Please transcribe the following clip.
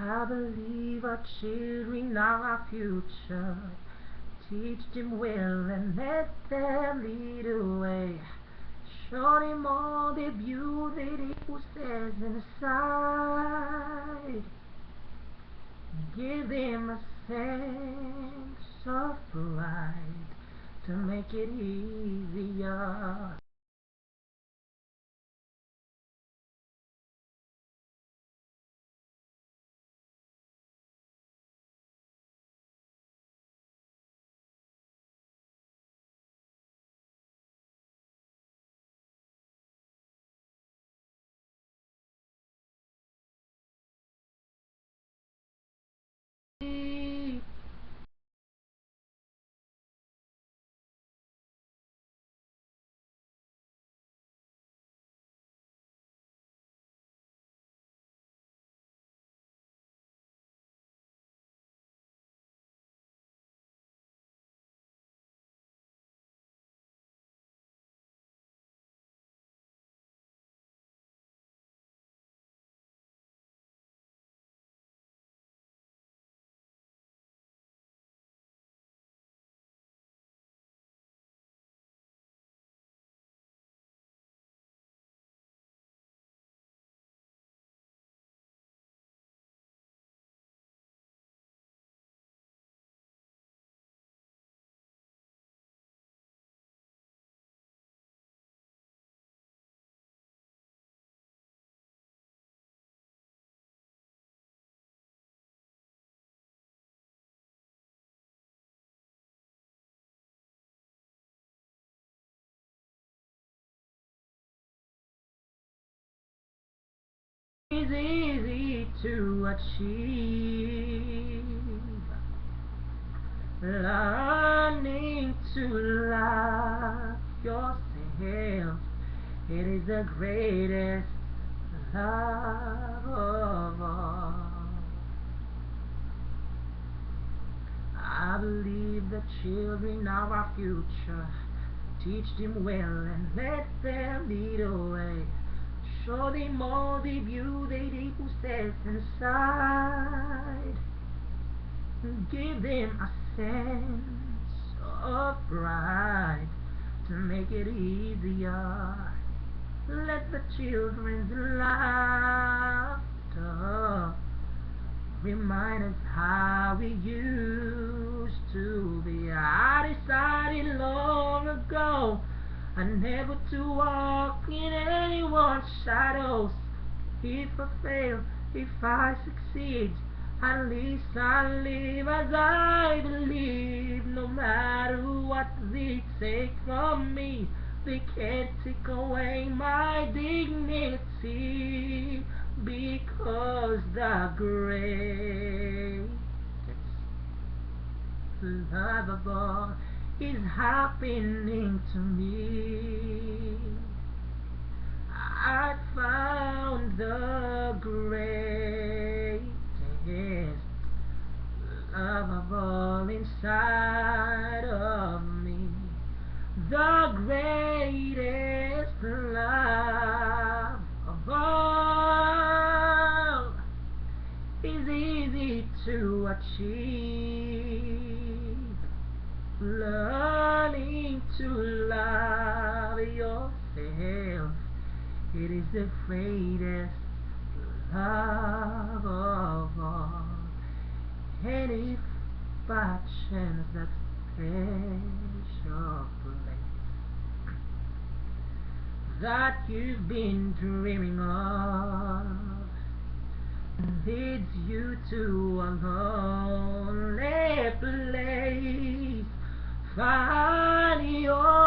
I believe our children are our future. Teach them well and let them lead the way. Show them all the beauty they possess inside. Give them a sense of pride to make it easier. It's easy to achieve. Learning to love yourself, it is the greatest love of all. I believe the children are our future. Teach them well and let them lead the way. Show them all the beauty they possess inside. Give them a sense of pride to make it easier. Let the children's laughter remind us how we used to be. I decided long ago never to walk in anyone's shadows. If I fail, if I succeed, at least I live as I believe. No matter what they take from me, they can't take away my dignity, because the greatest love of all is happening to me. I found the greatest love of all inside of me. The greatest love of all is easy to achieve. Learning to love yourself, it is the greatest love of all. And if by chance that special place that you've been dreaming of leads you to a lonely place, find your